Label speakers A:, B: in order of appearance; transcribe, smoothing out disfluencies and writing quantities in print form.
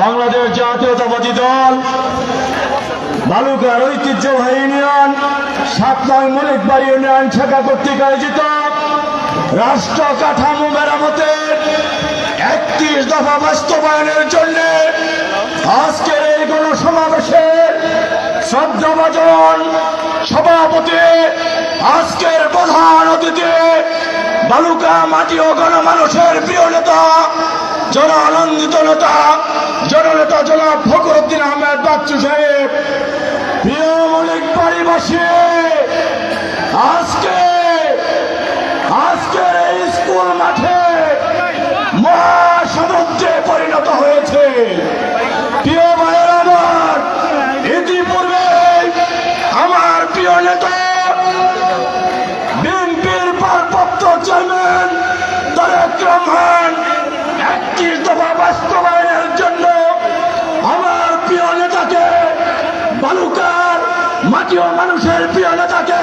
A: বাংলাদেশ জাতীয়তাবাদী দল বালুকার ঐতিহ্যবাহী ইউনিয়ন ৭ নং মলিকবাড়ি ইউনিয়ন শাখা কর্তৃক আয়োজিত রাষ্ট্র কাঠামো মেরামতের ৩১ দফা বাস্তবায়নের জন্য আজকের এই গণসমাবেশে শ্রদ্ধাভাজন সভাপতি, আজকের প্রধান অতিথি বালুকা মাটি ও গণমানুষের প্রিয় নেতা, জনানন্দিত নেতা জননেতা জনাব ফখরুদ্দিন আহমেদ বাচ্চু সাহেব, প্রিয় মলিকবাড়িবাসী, আজকের এই স্কুল মাঠে মহাসমুদ্রে পরিণত হয়েছে। প্রিয় ভাইয়ের আমার, ইতিপূর্বে আমার প্রিয় নেতা বিএনপির ভারপ্রাপ্ত চেয়ারম্যান তারেক রহমান ৩১ দফা বাস্তবায়নের জন্য আমার প্রিয় নেতাকে, বালুকার মাটি ও মানুষের প্রিয় নেতাকে